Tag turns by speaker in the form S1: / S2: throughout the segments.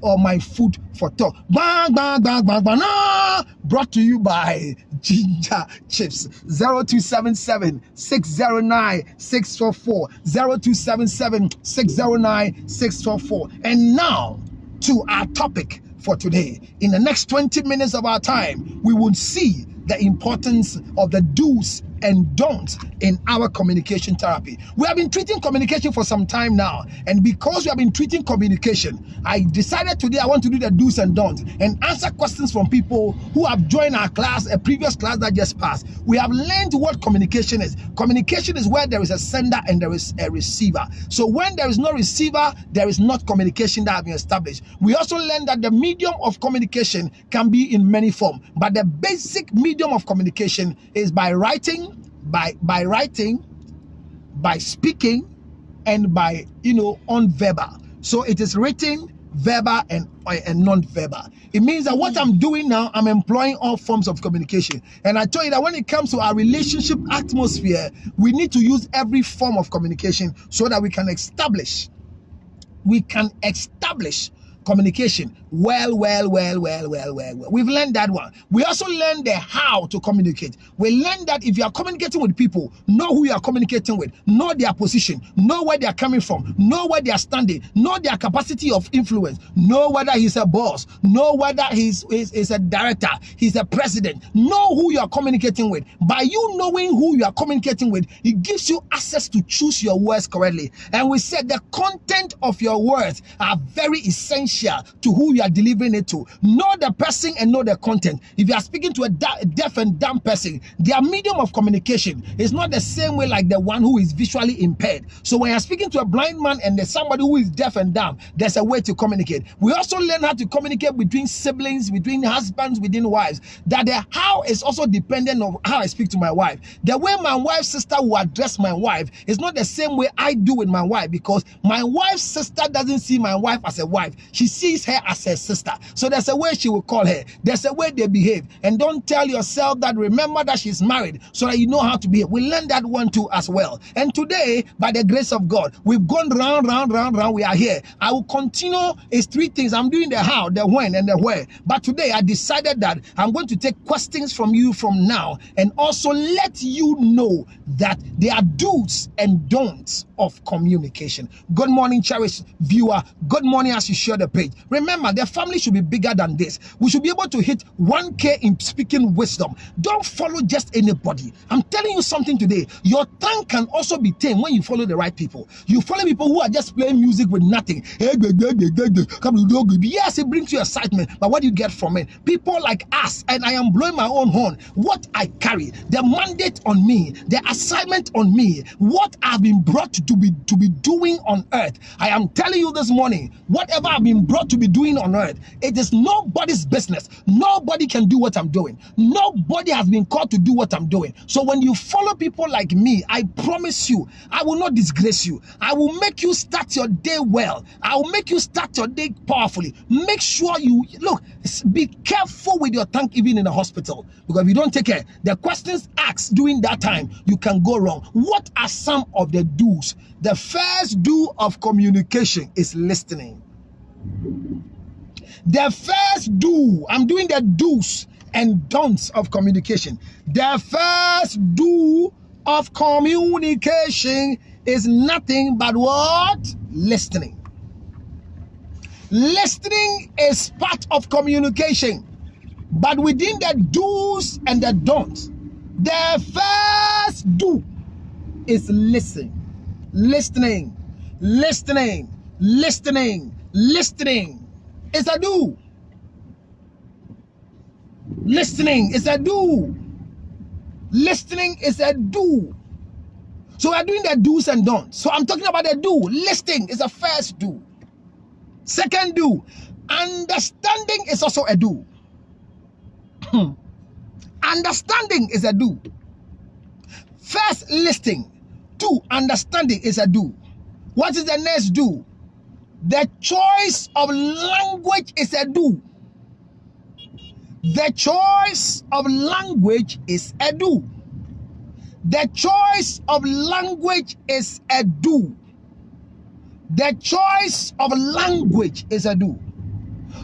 S1: or my food for thought. Bang, bang, bang, bang, bang, nah. Brought to you by Ginger Chips. 0277 609 644. 0277 609 644. And now to our topic for today. In the next 20 minutes of our time, we will see the importance of the do's and don'ts in our communication therapy. We have been treating communication for some time now, and because we have been treating communication, I decided today I want to do the do's and don'ts and answer questions from people who have joined our class, a previous class that just passed. We have learned what communication is. Communication is where there is a sender and there is a receiver. So when there is no receiver, there is not communication that has been established. We also learned that the medium of communication can be in many forms, but the basic medium of communication is by writing, by writing, by speaking, and by non-verbal. So it is written, verbal, and non-verbal. It means that what I'm doing now, I'm employing all forms of communication. And I told you that when it comes to our relationship atmosphere, we need to use every form of communication so that we can establish communication well. We've learned that one. We also learned the how to communicate. We learned that if you are communicating with people, know who you are communicating with, know their position, know where they are coming from, know where they are standing, know their capacity of influence, know whether he's a boss, know whether he's a director, he's a president. Know who you are communicating with. By you knowing who you are communicating with, it gives you access to choose your words correctly. And we said the content of your words are very essential to who you are delivering it to. Know the person and know the content. If you are speaking to a deaf and dumb person, their medium of communication is not the same way like the one who is visually impaired. So when you're speaking to a blind man and there's somebody who is deaf and dumb, there's a way to communicate. We also learn how to communicate between siblings, between husbands, within wives. That the how is also dependent on how I speak to my wife. The way my wife's sister will address my wife is not the same way I do with my wife, because my wife's sister doesn't see my wife as a wife. She sees her as a sister. So there's a way she will call her. There's a way they behave. And don't tell yourself that, remember that she's married, so that you know how to behave. We learned that one too as well. And today, by the grace of God, we've gone round. We are here. I will continue. It's three things. I'm doing the how, the when, and the where. But today I decided that I'm going to take questions from you from now and also let you know that there are do's and don'ts of communication. Good morning, cherished viewer. Good morning as you share the page. Remember, the family should be bigger than this. We should be able to hit 1K in speaking wisdom. Don't follow just anybody. I'm telling you something today. Your tongue can also be tamed when you follow the right people. You follow people who are just playing music with nothing. Yes, it brings you excitement, but what do you get from it? People like us, and I am blowing my own horn. What I carry, the mandate on me, the assignment on me, what I've been brought to be doing on earth. I am telling you this morning, whatever I've been brought to be doing on earth, it is nobody's business. Nobody can do what I'm doing. Nobody has been called to do what I'm doing. So when you follow people like me, I promise you, I will not disgrace you. I will make you start your day well. I will make you start your day powerfully. Make sure you look, be careful with your tongue even in a hospital, because if you don't take care, the questions asked during that time, you can go wrong. What are some of the do's? The first do of communication is listening. The first do, I'm doing the do's and don'ts of communication. The first do of communication is nothing but what? Listening. Listening is part of communication, but within the do's and the don'ts, the first do is listen. Listening is a do. Listening is a do. Listening is a do. So we're doing the do's and don'ts. So I'm talking about the do. Listening is the first do. Second do, understanding is also a do. Understanding is a do. First, listening. Two, understanding is a do. What is the next do? The choice of language is a do. The choice of language is a do. The choice of language is a do. The choice of language is a do.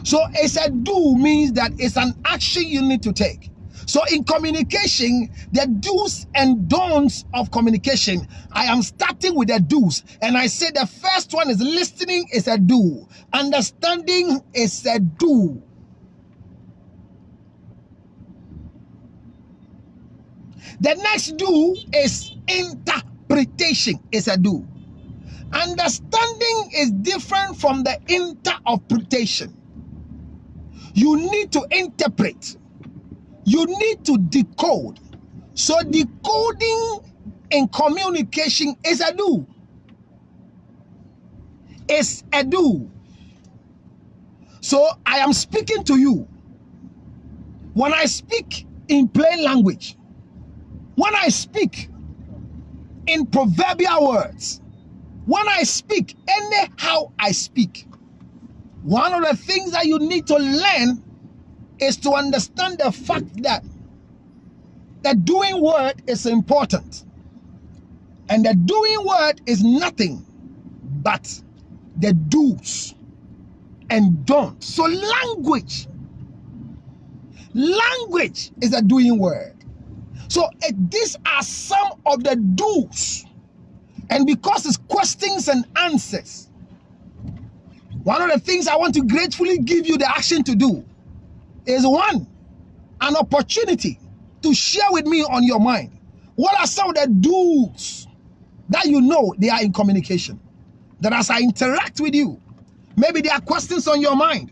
S1: So it's a do means that it's an action you need to take. So in communication, the do's and don'ts of communication, I am starting with the do's. And I say the first one is listening is a do. Understanding is a do. The next do is interpretation is a do. Understanding is different from the interpretation. You need to interpret. You need to decode. So decoding in communication is a do. It's a do. So I am speaking to you. When I speak in plain language, when I speak in proverbial words, when I speak anyhow I speak, one of the things that you need to learn is to understand the fact that the doing word is important. And the doing word is nothing but the do's and don'ts. So language is a doing word. So these are some of the do's. And because it's questions and answers, one of the things I want to gratefully give you the action to do is one, an opportunity to share with me on your mind. What are some of the do's that you know they are in communication? That as I interact with you, maybe there are questions on your mind.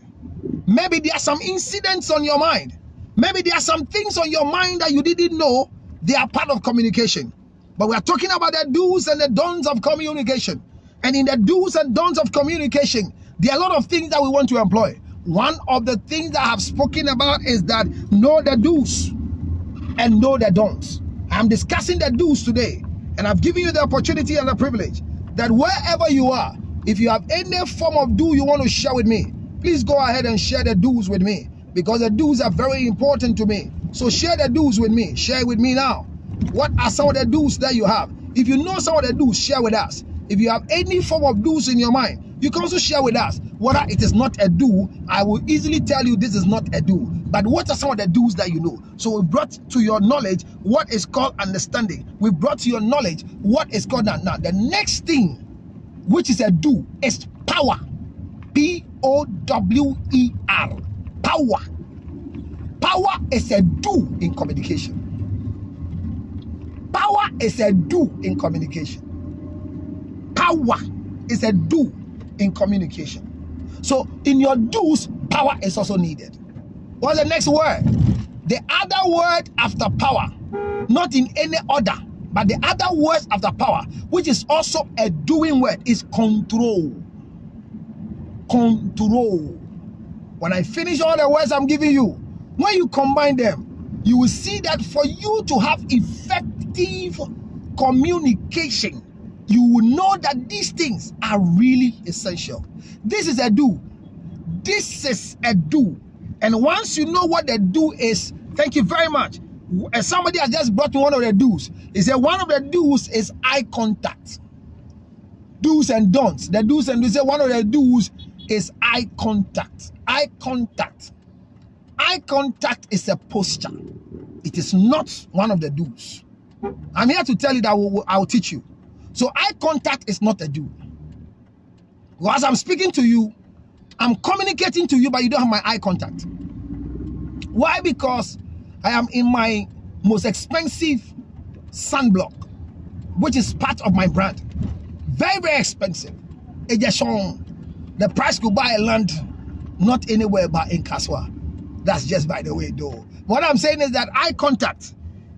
S1: Maybe there are some incidents on your mind. Maybe there are some things on your mind that you didn't know they are part of communication. But we are talking about the do's and the don'ts of communication. And in the do's and don'ts of communication, there are a lot of things that we want to employ. One of the things that I have spoken about is that know the do's and know the don'ts. I'm discussing the do's today, and I've given you the opportunity and the privilege that wherever you are, if you have any form of do you want to share with me, please go ahead and share the do's with me, because the do's are very important to me. So share the do's with me. Share with me now. What are some of the do's that you have? If you know some of the do's, share with us. If you have any form of do's in your mind, you can also share with us. Whether it is not a do, I will easily tell you this is not a do. But what are some of the do's that you know? So we brought to your knowledge what is called understanding. We brought to your knowledge what is called that. Now, the next thing, which is a do, is power. P-O-W-E-R. Power. Power is a do in communication. Power is a do in communication. Power is a do in communication. So in your do's, power is also needed. What's the next word? The other word after power, not in any order, but the other word after power, which is also a doing word, is control. Control. When I finish all the words I'm giving you, when you combine them, you will see that for you to have effective communication, you will know that these things are really essential. This is a do. This is a do. And once you know what the do is, thank you very much. Somebody has just brought me one of the do's. He said one of the do's is eye contact. Do's and don'ts. The do's and don'ts. One of the do's is eye contact. Eye contact. Eye contact is a posture. It is not one of the do's. I'm here to tell you that I will teach you. So eye contact is not a do. As I'm speaking to you, I'm communicating to you, but you don't have my eye contact. Why? Because I am in my most expensive sunblock, which is part of my brand. Very, very expensive. It just shown the price could buy a land not anywhere but in Kaswa. That's just by the way, though. What I'm saying is that eye contact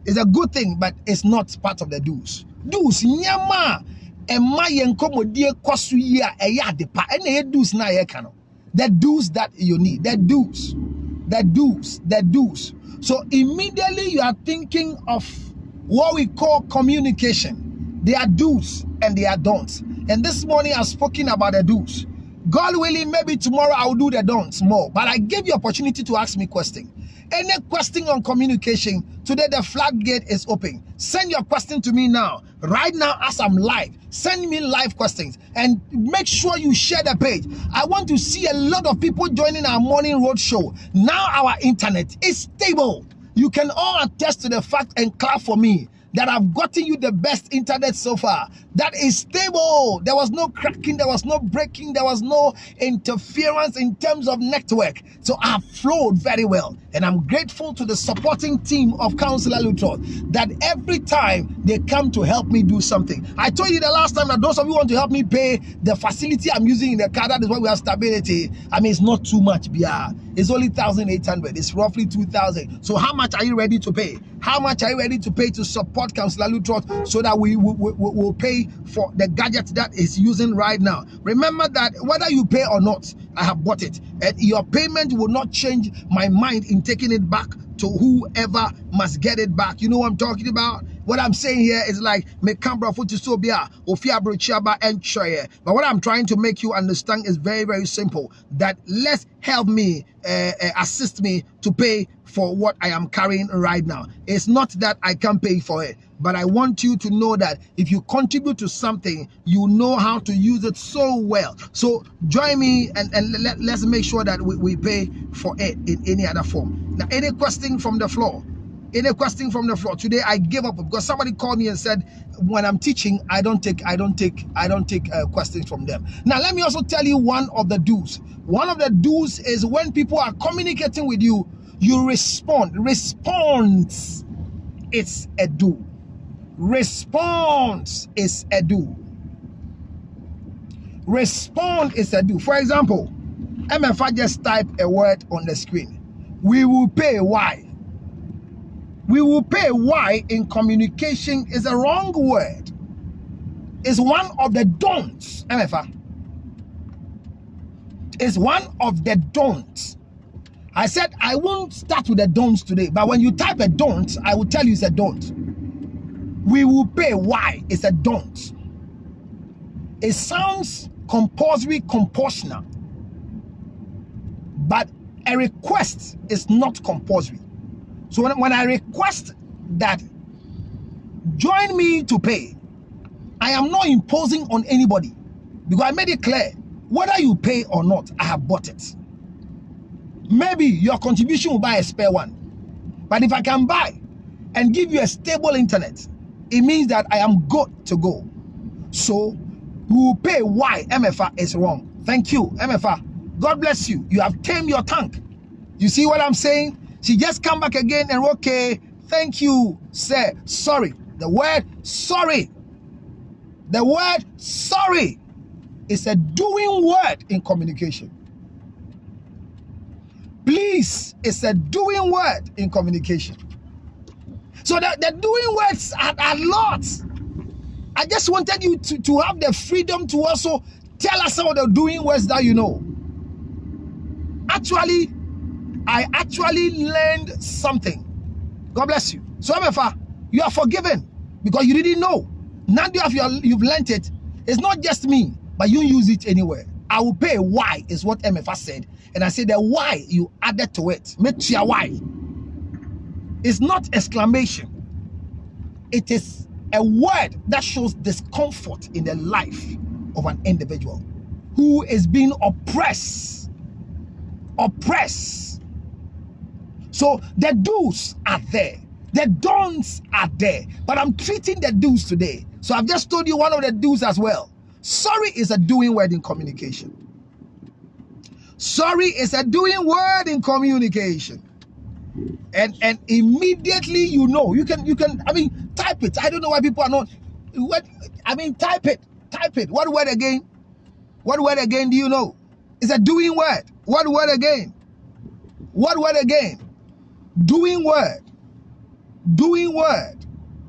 S1: is a good thing, but it's not part of the do's. Do's, nyama, ema yenkomodie kwasu ya eya depa. Ene do's na ye kano. The do's that you need. The do's. The do's. The do's. So immediately you are thinking of what we call communication. There are do's and there are don'ts. And this morning I've spoken about the do's. God willing, maybe tomorrow I'll do the don'ts more. But I gave you opportunity to ask me question. Any question on communication, today the floodgate is open. Send your question to me now. Right now as I'm live, send me live questions. And make sure you share the page. I want to see a lot of people joining our morning road show. Now our internet is stable. You can all attest to the fact and clap for me that I've gotten you the best internet so far. That is stable. There was no cracking, there was no breaking, there was no interference in terms of network. So I flowed very well. And I'm grateful to the supporting team of Councillor Luttrell that every time they come to help me do something. I told you the last time that those of you want to help me pay the facility I'm using in the car, that is why we have stability. I mean, it's not too much, BR. It's only 1,800. It's roughly 2,000. So how much are you ready to pay? How much are you ready to pay to support Councillor Luttrell so that we will pay for the gadget that is using right now? Remember that whether you pay or not, I have bought it. And your payment will not change my mind in taking it back to whoever must get it back. You know what I'm talking about? What I'm saying here is like, me cambra futi sobia, ofia brochaba and choye. But what I'm trying to make you understand is very, very simple. That let's help me, assist me to pay for what I am carrying right now. It's not that I can't pay for it, but I want you to know that if you contribute to something, you know how to use it so well. So join me and let's make sure that we pay for it in any other form. Now, any question from the floor? Any question from the floor? Today I gave up because somebody called me and said when I'm teaching I don't take questions from them. Now let me also tell you one of the do's. One of the do's is when people are communicating with you, you respond. Response is a do. Response is a do. Respond is a do. For example, MFA just type a word on the screen. We will pay. Why? We will pay. Why in communication is a wrong word. It's one of the don'ts. MFA. It's one of the don'ts. I said I won't start with the don'ts today, but when you type a don't, I will tell you it's a don't. We will pay. Why? It's a don't. It sounds compulsory, compulsional, but a request is not compulsory. So when I request that join me to pay, I am not imposing on anybody because I made it clear whether you pay or not, I have bought it. Maybe your contribution will buy a spare one, but if I can buy and give you a stable internet, it means that I am good to go. So we will pay. Why? MFA is wrong. Thank you, MFA. God bless you. You have tamed your tongue. You see what I'm saying? She just come back again and okay, thank you, sir. Sorry. The word sorry. The word sorry is a doing word in communication. Please is a doing word in communication. So the doing words are lots. I just wanted you to have the freedom to also tell us some of the doing words that you know. I actually learned something. God bless you. So MFA, you are forgiven because you didn't know. Now you've learned it. It's not just me, but you use it anywhere. I will pay. Why is what MFA said. And I said the why you added to it. Make sure why. It's not exclamation. It is a word that shows discomfort in the life of an individual who is being oppressed. Oppressed. So the do's are there. The don'ts are there. But I'm treating the do's today. So I've just told you one of the do's as well. Sorry is a doing word in communication. Sorry is a doing word in communication. And immediately you know. You can I mean type it. I don't know why people are not type it. What word again? What word again do you know? It's a doing word. What word again? What word again? Doing word. Doing word.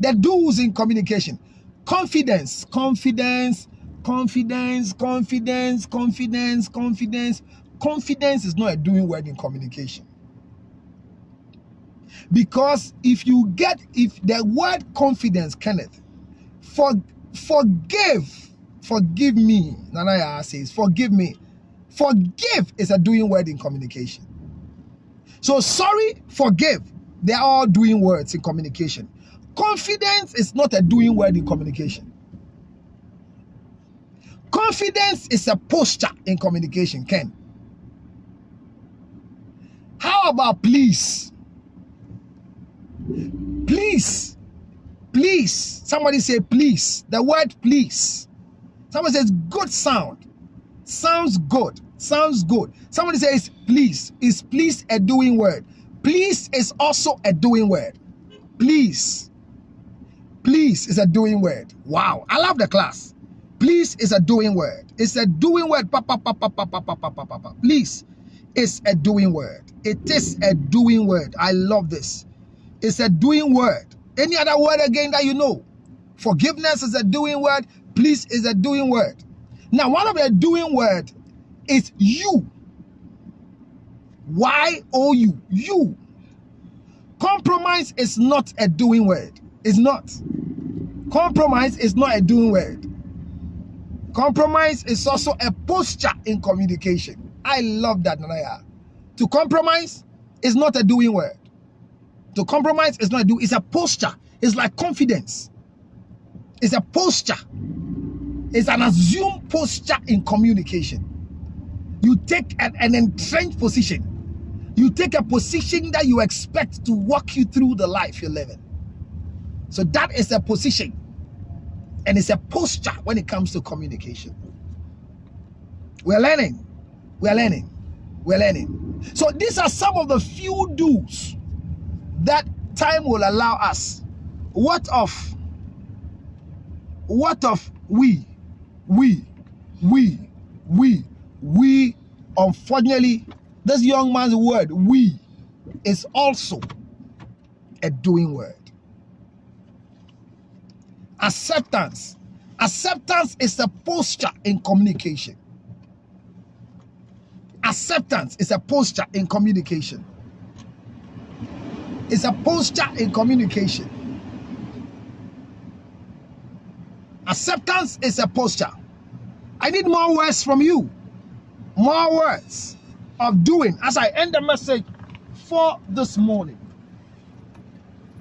S1: The do's in communication. Confidence. Confidence. Confidence. Confidence. Confidence. Confidence. Confidence is not a doing word in communication. Because if the word confidence, Kenneth, forgive me, Nanaya says, forgive me. Forgive is a doing word in communication. So sorry, forgive, they're all doing words in communication. Confidence is not a doing word in communication. Confidence is a posture in communication, Ken. How about please? Please. Please. Somebody say please. The word please. Somebody says good sound. Sounds good. Sounds good. Somebody says please. Is please a doing word? Please is also a doing word. Please. Please is a doing word. Wow. I love the class. Please is a doing word. It's a doing word. Please is a doing word. It is a doing word. I love this. It's a doing word. Any other word again that you know? Forgiveness is a doing word. Please is a doing word. Now, one of the doing word is you. Y-O-U. You. Compromise is not a doing word. It's not. Compromise is not a doing word. Compromise is also a posture in communication. I love that, Naya. To compromise is not a doing word. To compromise is not a doing, it's a posture. It's like confidence. It's a posture. It's an assumed posture in communication. You take an entrenched position. You take a position that you expect to walk you through the life you're living. So that is a position. And it's a posture when it comes to communication. We're learning. We're learning. We're learning. So these are some of the few do's that time will allow us. What of we, unfortunately, this young man's word, we, is also a doing word. Acceptance. Acceptance is a posture in communication. Acceptance is a posture in communication. It's a posture in communication. Acceptance is a posture. I need more words from you. More words of doing as I end the message for this morning.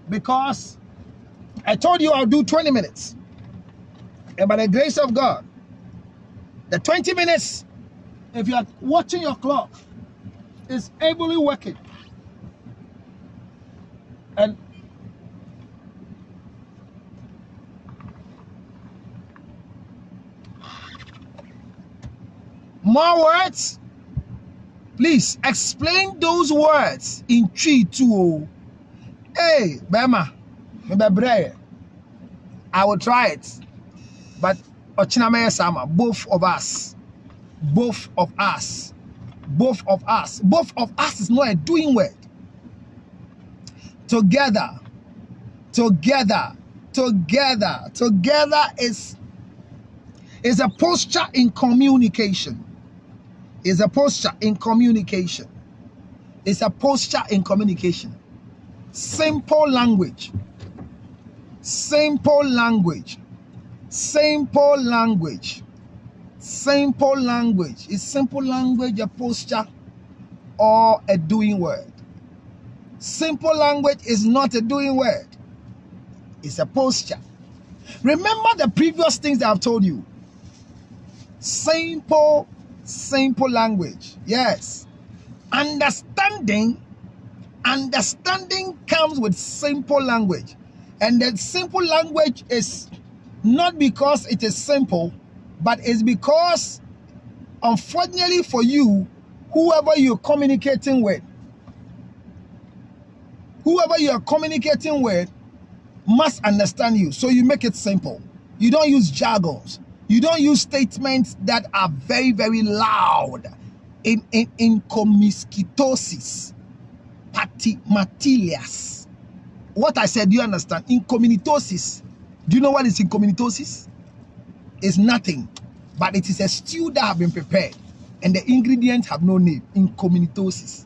S1: Because I told you I'll do 20 minutes. And by the grace of God, the 20 minutes, if you are watching your clock, is ably working. And more words, please explain those words in 3, 2. Hey, Bema, I will try it, but both of us, both of us, both of us, both of us is not a doing word. Together, together, together, together is a posture in communication. Is a posture in communication. It's a posture in communication. Simple language. Simple language. Simple language. Simple language. Is simple language a posture or a doing word? Simple language is not a doing word. It's a posture. Remember the previous things that I've told you. Simple language. Yes. Understanding comes with simple language. And that simple language is not because it is simple, but it's because, unfortunately for you, whoever you're communicating with must understand you. So you make it simple. You don't use jargons. You don't use statements that are very, very loud. In commiscuitosis, patimatilas. What I said, do you understand? Incommunitosis. Do you know what is incommunitosis? It's nothing, but it is a stew that have been prepared, and the ingredients have no name. Incommunitosis.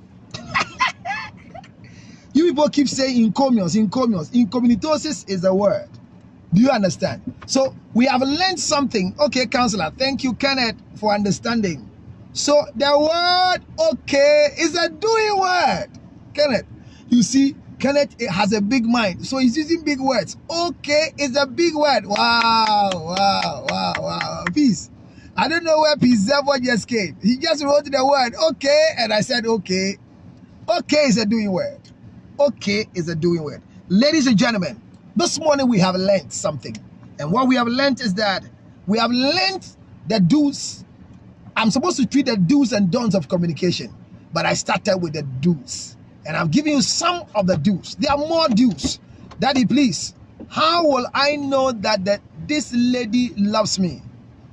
S1: You people keep saying encomiums. Incommunitosis is a word. Do you understand? So we have learned something. Okay, counselor. Thank you, Kenneth, for understanding. So the word okay is a doing word. Kenneth, you see, Kenneth has a big mind, so he's using big words. Okay is a big word. Wow. Peace. I don't know where Peace Zebo just came. He just wrote the word okay, and I said okay. Okay is a doing word. Okay is a doing word. Ladies and gentlemen, this morning we have learned something. And what we have learned is that we have learned the do's. I'm supposed to treat the do's and don'ts of communication, but I started with the do's. And I'm giving you some of the do's. There are more do's. Daddy, please, how will I know that this lady loves me?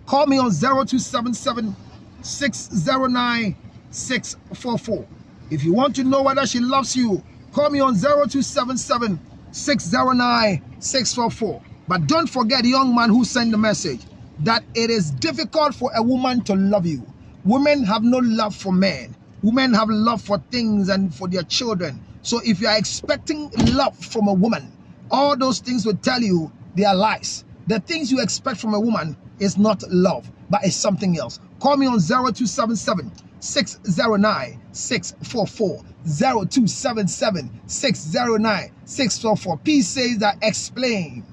S1: Call me on 0277 609 644. If you want to know whether she loves you, call me on 0277 609 644. But don't forget, the young man who sent the message, that it is difficult for a woman to love you. Women have no love for men. Women have love for things and for their children. So if you are expecting love from a woman, all those things will tell you they are lies. The things you expect from a woman is not love, but it's something else. Call me on 0277 609 644. 0277 609 644. Peace says that explain.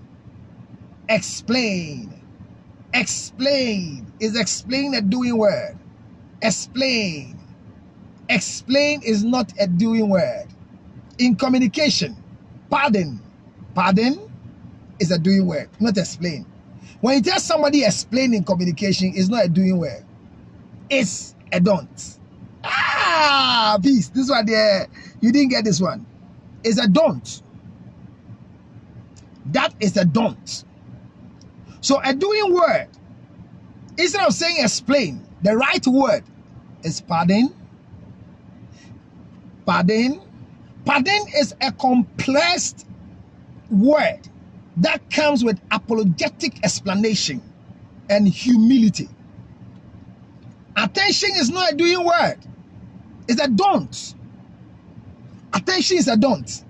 S1: Explain. Explain. Is explain a doing word? Explain. Explain is not a doing word. In communication, pardon. Pardon is a doing word, not explain. When you tell somebody explain in communication, it's not a doing word. It's a don't. Peace. This one there, you didn't get this one. It's a don't. That is a don't. So a doing word, instead of saying explain, the right word is pardon. Pardon. Pardon is a complex word that comes with apologetic explanation and humility. Attention is not a doing word. It's a don't. Attention is a don't.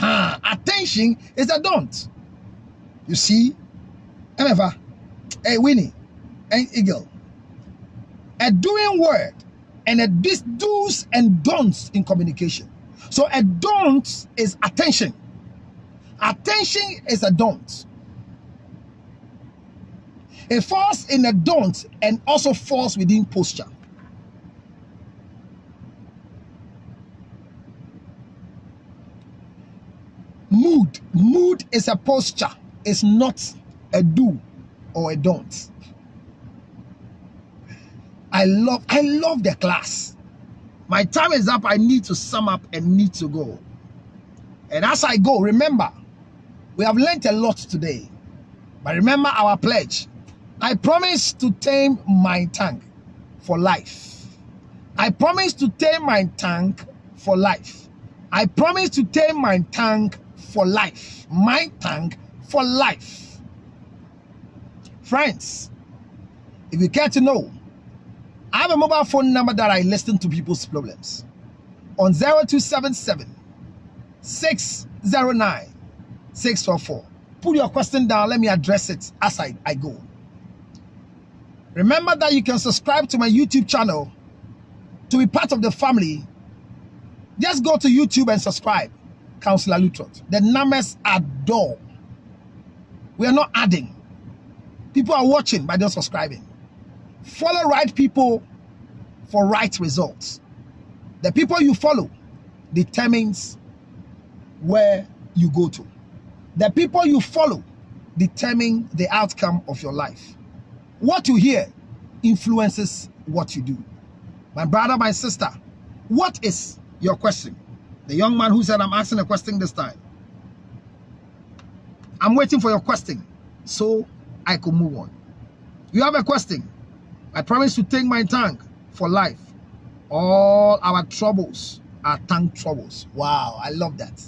S1: Attention is a don't. You see? Emefa, hey Winnie, and Eagle. A doing word and a do's and don'ts in communication. So a don't is attention. Attention is a don't. It falls in a don't and also falls within posture. Mood. Mood is a posture. It's not a do or a don't. I love the class. My time is up. I need to sum up and need to go. And as I go, remember, we have learned a lot today. But remember our pledge. I promise to tame my tongue for life. I promise to tame my tongue for life. I promise to tame my tongue for life. My tongue for life. Friends, if you care to know, I have a mobile phone number that I listen to people's problems on 0277 609 644. Put your question down. Let me address it as I go. Remember that you can subscribe to my YouTube channel to be part of the family. Just go to YouTube and subscribe. Counselor Lutrot. The numbers are dull. We are not adding. People are watching by just subscribing. Follow right people for right results. The people you follow determines where you go to. The people you follow determine the outcome of your life. What you hear influences what you do. My brother, my sister, what is your question? The young man who said, I'm asking a question this time. I'm waiting for your question so I could move on. You have a question? I promise to take my tongue for life. All our troubles are tongue troubles. Wow, I love that.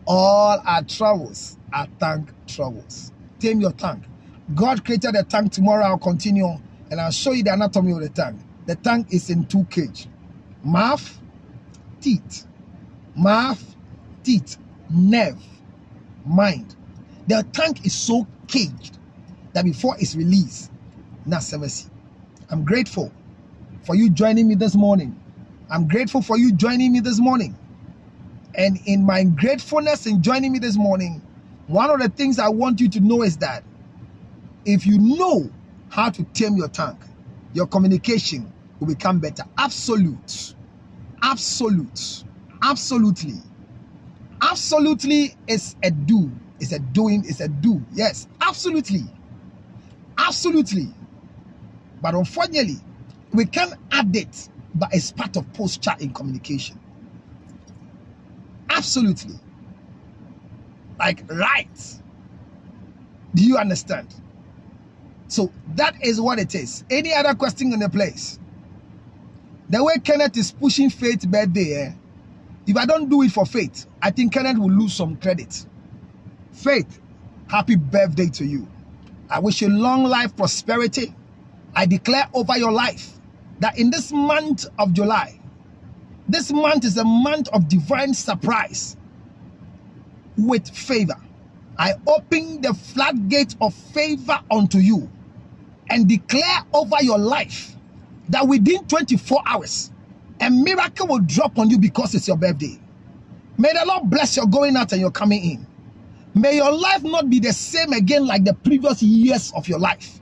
S1: All our troubles are tongue troubles. Tame your tongue. God created the tongue. Tomorrow I'll continue and I'll show you the anatomy of the tongue. The tongue is in two cages. Mouth, teeth. Mouth, teeth, nerve, mind. The tongue is so caged that before it's released, I'm grateful for you joining me this morning. I'm grateful for you joining me this morning. And in my gratefulness in joining me this morning, one of the things I want you to know is that if you know how to tame your tongue, your communication will become better. Absolutely. Absolutely is a do. It's a doing. It's a do. Yes, absolutely. But unfortunately, we can't add it, but it's part of posture in communication. Absolutely. Like, right. Do you understand? So that is what it is. Any other question in the place? The way Kenneth is pushing Faith's birthday, if I don't do it for Faith, I think Kenneth will lose some credit. Faith, happy birthday to you. I wish you long life, prosperity. I declare over your life that in this month of July, this month is a month of divine surprise with favor. I open the floodgate of favor unto you and declare over your life that within 24 hours, a miracle will drop on you because it's your birthday. May the Lord bless your going out and your coming in. May your life not be the same again like the previous years of your life.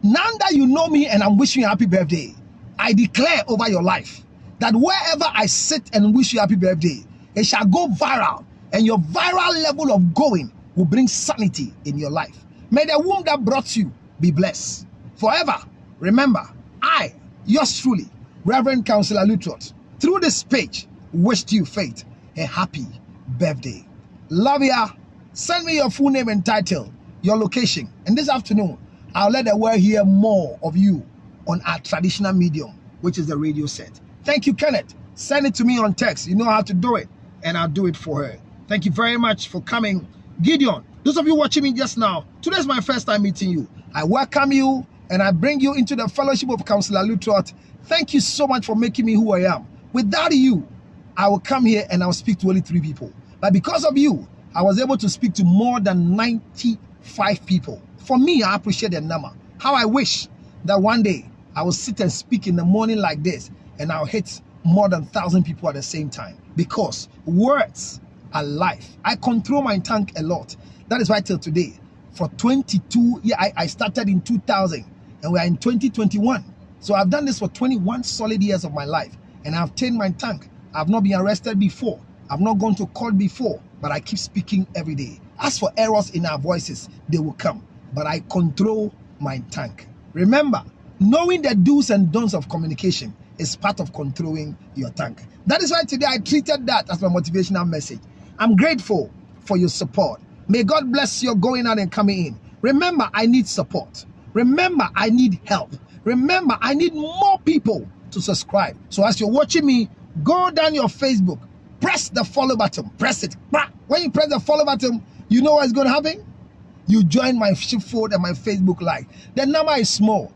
S1: Now that you know me and I'm wishing you a happy birthday, I declare over your life that wherever I sit and wish you a happy birthday, it shall go viral, and your viral level of going will bring sanity in your life. May the womb that brought you be blessed forever. Remember, I, yours truly, Reverend Counselor Lutrot, through this page, wished you, Faith, a happy birthday. Love ya. Send me your full name and title, your location, and this afternoon, I'll let the world hear more of you on our traditional medium, which is the radio set. Thank you, Kenneth. Send it to me on text. You know how to do it, and I'll do it for her. Thank you very much for coming. Gideon, those of you watching me just now, today's my first time meeting you. I welcome you, and I bring you into the fellowship of Counselor Lutrot. Thank you so much for making me who I am. Without you, I will come here and I'll speak to only 3 people. But because of you, I was able to speak to more than 95 people. For me, I appreciate the number. How I wish that one day I will sit and speak in the morning like this and I'll hit more than 1,000 people at the same time. Because words are life. I control my tongue a lot. That is why till today, for 22 years, I started in 2000 and we are in 2021. So I've done this for 21 solid years of my life and I've tamed my tongue. I've not been arrested before. I've not gone to court before, but I keep speaking every day. As for errors in our voices, they will come, but I control my tongue. Remember, knowing the do's and don'ts of communication is part of controlling your tongue. That is why today I treated that as my motivational message. I'm grateful for your support. May God bless your going out and coming in. Remember, I need support. Remember, I need help. Remember, I need more people to subscribe. So as you're watching me, go down your Facebook, press the follow button, press it. When you press the follow button, you know what's going to happen? You join my sheepfold and my Facebook Live. The number is small.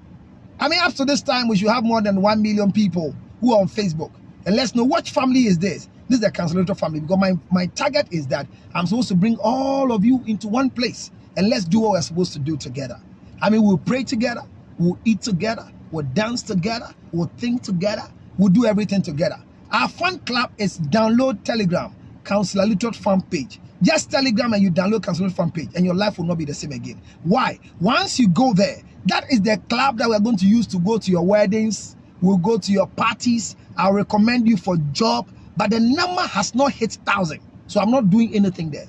S1: I mean, up to this time, we should have more than 1 million people who are on Facebook. And let's know which family is this. This is the Counselor Lutrot family, because my target is that I'm supposed to bring all of you into one place and let's do what we're supposed to do together. I mean, we'll pray together, we'll eat together, we'll dance together, we'll think together, we'll do everything together. Our fan club is download Telegram, Counselor Lutrot fan page. Just Telegram and you download Counselor Lutrot fan page and your life will not be the same again. Why? Once you go there, that is the club that we're going to use to go to your weddings, we'll go to your parties, I'll recommend you for job, but the number has not hit 1,000. So I'm not doing anything there.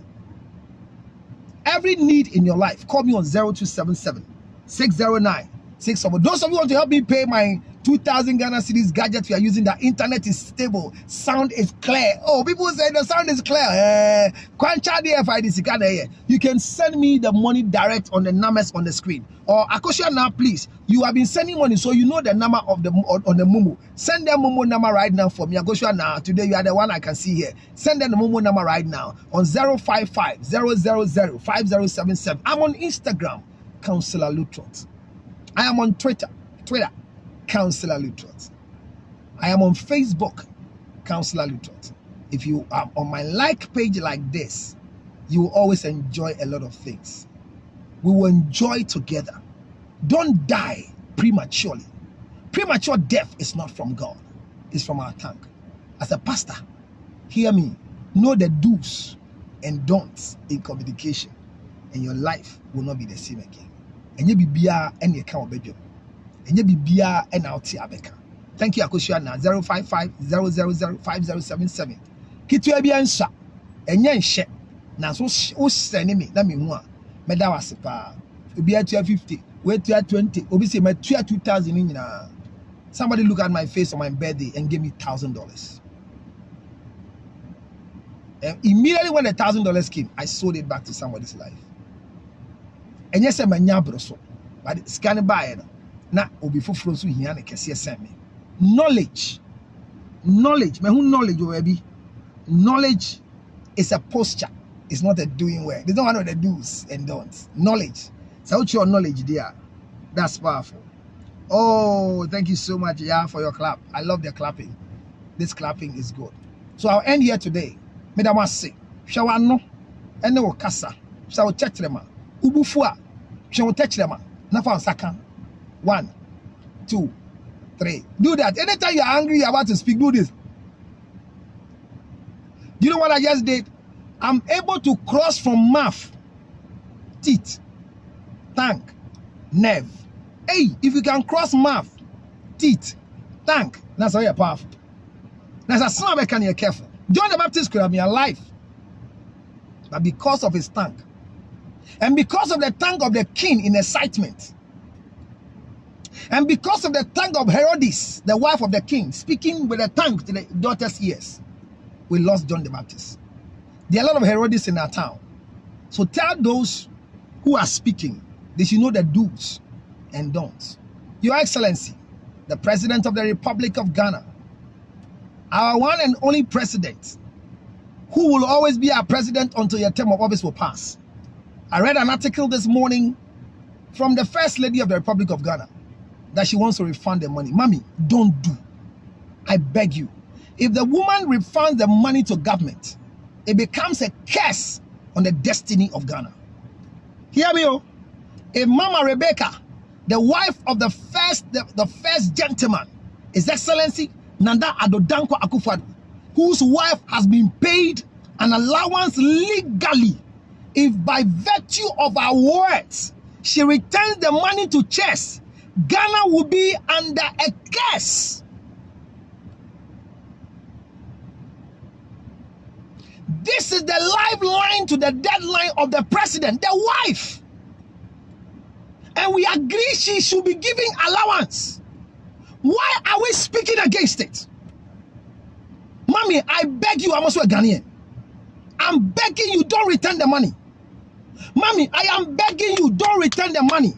S1: Every need in your life, call me on 0277 609 600. Those of you who want to help me pay my 2,000 Ghana cedis gadget we are using, the internet is stable, sound is clear. Oh, people say the sound is clear. You can send me the money direct on the numbers on the screen. Or Akosia now, please. You have been sending money, so you know the number of the on the Momo. Send the Momo number right now for me. Akosia now. Today you are the one I can see here. Send them the Momo number right now on 055 000 5077. I'm on Instagram, Counselor Lutrot. I am on Twitter, Counselor Lutrot. I am on Facebook, Counselor Lutrot. If you are on my like page like this, you will always enjoy a lot of things. We will enjoy together. Don't die prematurely. Premature death is not from God. It's from our tongue. As a pastor, hear me. Know the do's and don'ts in communication, and your life will not be the same again. And you be bia and you can't bedroom. And you be bia and out here. Thank you, Akoshiana. 055-000-5077. Kitu ebi answer. Enye nhye. Na so send me na me hu a. Meda wase pa. Obi a 250, we 220. Obi say me 2000 nyina. Somebody look at my face on my birthday and give me $1,000. And immediately when the $1,000 came, I sold it back to somebody's life. And yes, I'm a nyabroso, but scan by na obi fufuro so hia na kese send me. Knowledge, me who knowledge obi. Knowledge is a posture. It's not a doing well. There's no one of the do's and don'ts. Knowledge. So what's your knowledge there? That's powerful. Oh, thank you so much, yeah, for your clap. I love the clapping. This clapping is good. So I'll end here today. Madam was say, shawa no, and no kasa, shall touch them. Ubufua, shall touch them. Nafa second. 1, 2, 3. Do that. Anytime you're angry, you're about to speak, do this. You know what I just did? I'm able to cross from mouth, teeth, tongue, nerve. Hey, if you can cross mouth, teeth, tongue, that's how you're powerful. That's a son of a can you're careful. John the Baptist could have been alive, but because of his tongue, and because of the tongue of the king in excitement, and because of the tongue of Herodes, the wife of the king, speaking with the tongue to the daughter's ears, we lost John the Baptist. There are a lot of Herodes in our town. So tell those who are speaking, they should know the do's and don'ts. Your Excellency, the President of the Republic of Ghana, our one and only president, who will always be our president until your term of office will pass. I read an article this morning from the First Lady of the Republic of Ghana that she wants to refund the money. Mommy, don't do. I beg you. If the woman refunds the money to government, it becomes a curse on the destiny of Ghana. Hear me, oh. If Mama Rebecca, the wife of the first gentleman, His Excellency Nanda Addo Dankwa Akufo-Addo, whose wife has been paid an allowance legally, if by virtue of our words she returns the money to chess, Ghana will be under a curse. This is the lifeline to the deadline of the president, the wife. And we agree she should be giving allowance. Why are we speaking against it? Mommy, I beg you, I'm also a Ghanaian. I'm begging you, don't return the money. Mommy, I am begging you, don't return the money.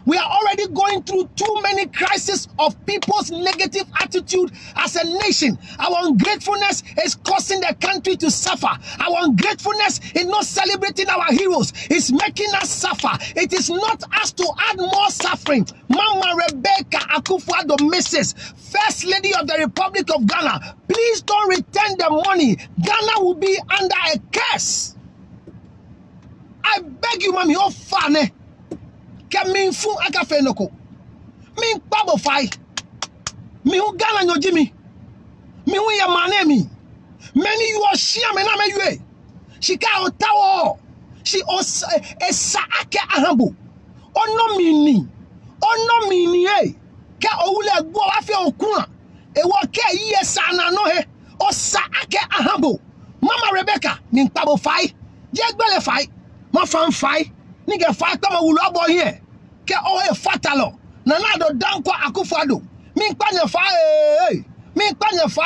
S1: We are already going through too many crises of people's negative attitude as a nation. Our ungratefulness is causing the country to suffer. Our ungratefulness is not celebrating our heroes. It's making us suffer. It is not us to add more suffering. Mama Rebecca Akufo-Addo, Mrs. First Lady of the Republic of Ghana, please don't return the money. Ghana will be under a curse. I beg you, mommy, oh fane. Min fu aka fe noko min pabo fai mi hu Ghana nyo jimi mi hu ya mane mi many you shia me na me yue shika otawo she os esa ake ahambo ono mini e ka owule gbo wa fe okun e wo ke yiye sana no he osa ake ahambo Mama Rebecca min pabo fai je gbele fai ma fan fai ni ge fai to ma wulu abo here ke o e fatalo na Addo Dankwa Akufo-Addo min pa nya fa min pa nya fa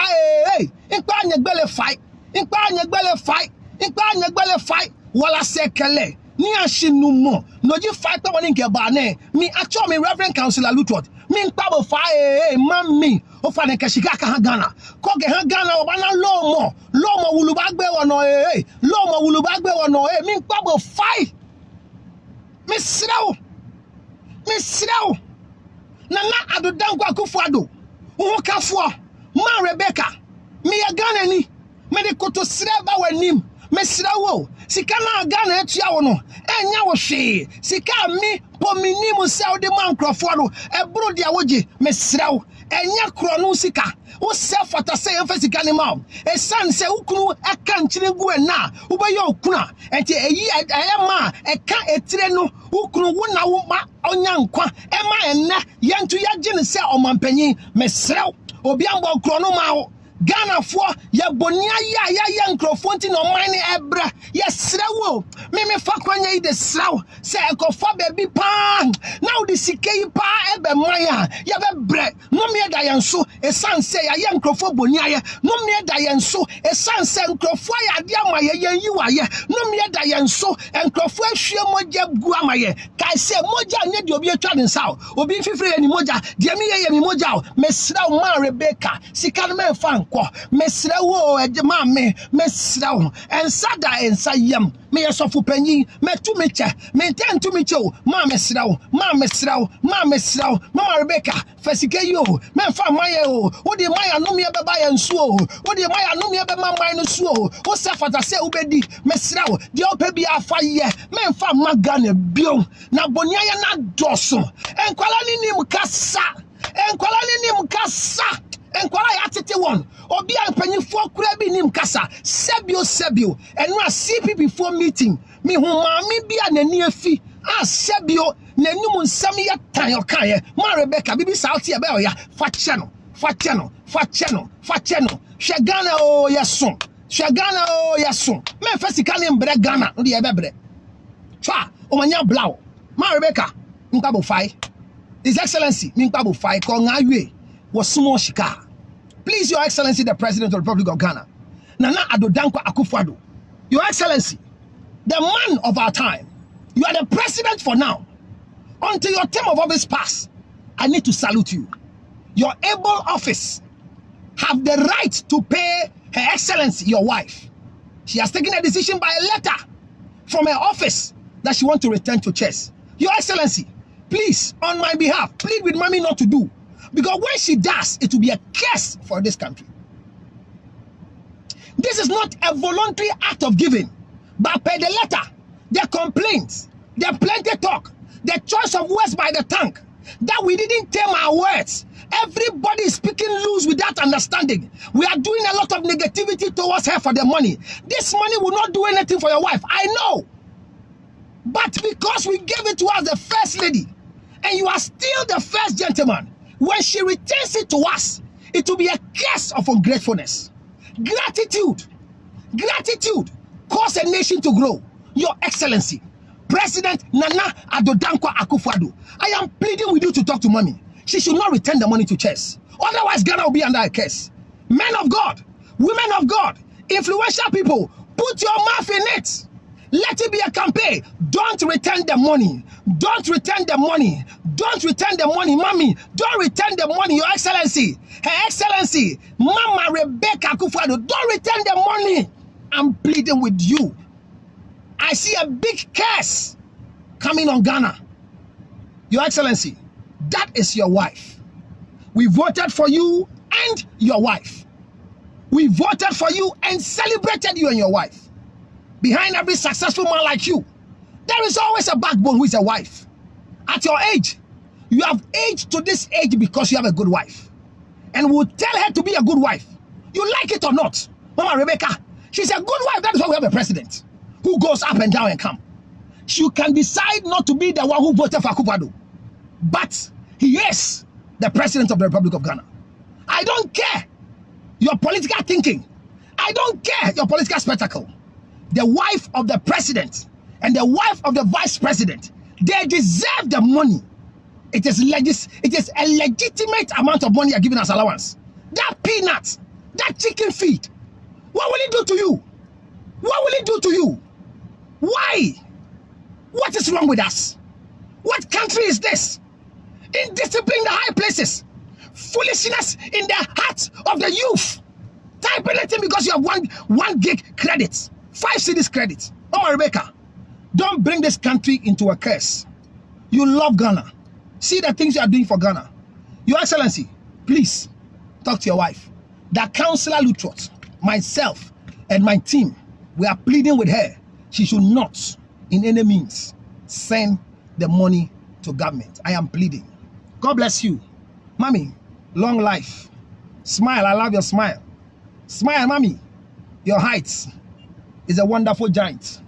S1: in pa nya gbele fai in pa nya gbele fai in pa nya gbele fai wala sekele ni ashinu mo no ji fai to woni nke ba ne mi acho mi Reverend Councillor Lutward min pa bo fa mami o fa ne ke shika ka Ghana ko ge Ghana o ba na lo mo wulu ba gbe wono lo mo wulu ba gbe wono min pa bo fai mi sraw na Addo Dankwa Akufo-Addo wo kafo ma Rebecca me ya Ghana ni me de koto sraba wanim me srawo sika na Ghana etua wo no enya wo hwe sika mi po minim se wo de man krofo no ebro dia woje me sraw enya kronu sika wo self fata say emphasica ni ma e san say ukunu aka nchire gu na wo be yo okuna enti eyi ma eka etire no ukunu wo na wo ma onya nkwa e ma enne yentu ya gine say omampanyin mesrew obi ambo kronu ma wo Ghana for ya bonia ya nkrofo nti no man ebra ya srewo me fa kwanya ide srew say ekofa baby pa now the sikei pa ebe maya ya be bre no me da yenso esan say ya nkrofo bonia ye no me da yenso esan say nkrofo ya de amaye yen yiwaye no me da yenso nkrofo ahwe moja gu amaye kai say moja ne de obi atwa den saw obi fifire ni moja de me ye mi moja me srew ma Rebecca sika no me fa mesra wo ejema me mesra wo ensada ensayam me yesofu panyi metu meche me tentu meche ma mesra wo mama Rebecca fasike yo me fa maye o wo de maya no me beba ya nsu o wo de maya no me beba man no su o wo safata se ubedi mesra wo de opa bi afa ye me fa magane bio na bonia ya na doso enkwala ni mkasa enkwala ya tete won obi ampanyifo kura bi nim kasa sebio enu a CPP for meeting mi hu maami bi anani afi a sebio nanum nsam ya tan okaye ma Rebecca bibi sauti e be oya fa cheno Shagana o yason me fasika ne mbre Ghana ndi e bebre twa o manya blaw ma Rebecca nkabo fai His Excellency nkabo fai ko ngawe was small shika. Please, Your Excellency, the President of the Republic of Ghana, Nana Addo Dankwa Akufo-Addo, Your Excellency, the man of our time, you are the president for now. Until your term of office pass, I need to salute you. Your able office have the right to pay Her Excellency, your wife. She has taken a decision by a letter from her office that she wants to return to chess. Your Excellency, please, on my behalf, plead with mommy not to do. Because when she does, it will be a curse for this country. This is not a voluntary act of giving, but per the letter, the complaints, the plenty talk, the choice of words by the tongue, that we didn't tame our words. Everybody is speaking loose without understanding. We are doing a lot of negativity towards her for the money. This money will not do anything for your wife. I know. But because we gave it to us, the first lady, and you are still the first gentleman, when she returns it to us, it will be a curse of ungratefulness. Gratitude cause a nation to grow. Your Excellency, President Nana Addo Dankwa Akufo-Addo, I am pleading with you to talk to mommy. She should not return the money to chess. Otherwise, Ghana will be under a curse. Men of God, women of God, influential people, put your mouth in it. Let it be a campaign. Don't return the money. Don't return the money. Don't return the money, mommy. Don't return the money, Your Excellency. Her Excellency, Mama Rebecca Akufo-Addo, don't return the money. I'm pleading with you. I see a big curse coming on Ghana. Your Excellency, that is your wife. We voted for you and your wife. We voted for you and celebrated you and your wife. Behind every successful man like you, there is always a backbone who is a wife. At your age, you have aged to this age because you have a good wife. And we'll tell her to be a good wife. You like it or not. Mama Rebecca, she's a good wife. That is why we have a president who goes up and down and come. You can decide not to be the one who voted for Akufo-Addo, but he is the president of the Republic of Ghana. I don't care your political thinking. I don't care your political spectacle. The wife of the president and the wife of the vice president, they deserve the money. It is a legitimate amount of money you're giving us allowance. That peanut, that chicken feed, what will it do to you? What will it do to you? Why? What is wrong with us? What country is this? Indiscipline in the high places. Foolishness in the heart of the youth. Type anything because you have one gig credit. 5 cedis credit. Mama Rebecca, don't bring this country into a curse. You love Ghana. See the things you are doing for Ghana. Your Excellency, please talk to your wife. That Councillor Lutrot, myself, and my team, we are pleading with her. She should not, in any means, send the money to government. I am pleading. God bless you. Mommy, Long life. Smile. I love your smile. Smile, mommy. Your height is a wonderful giant.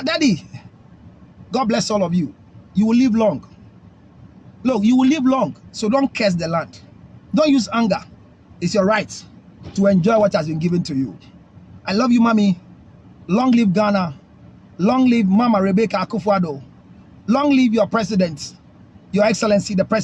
S1: Daddy, God bless all of you. You will live long. Look, you will live long, so don't curse the land. Don't use anger. It's your right to enjoy what has been given to you. I love you, mommy. Long live Ghana. Long live Mama Rebecca Akufo-Addo. Long live your president, Your Excellency, the President.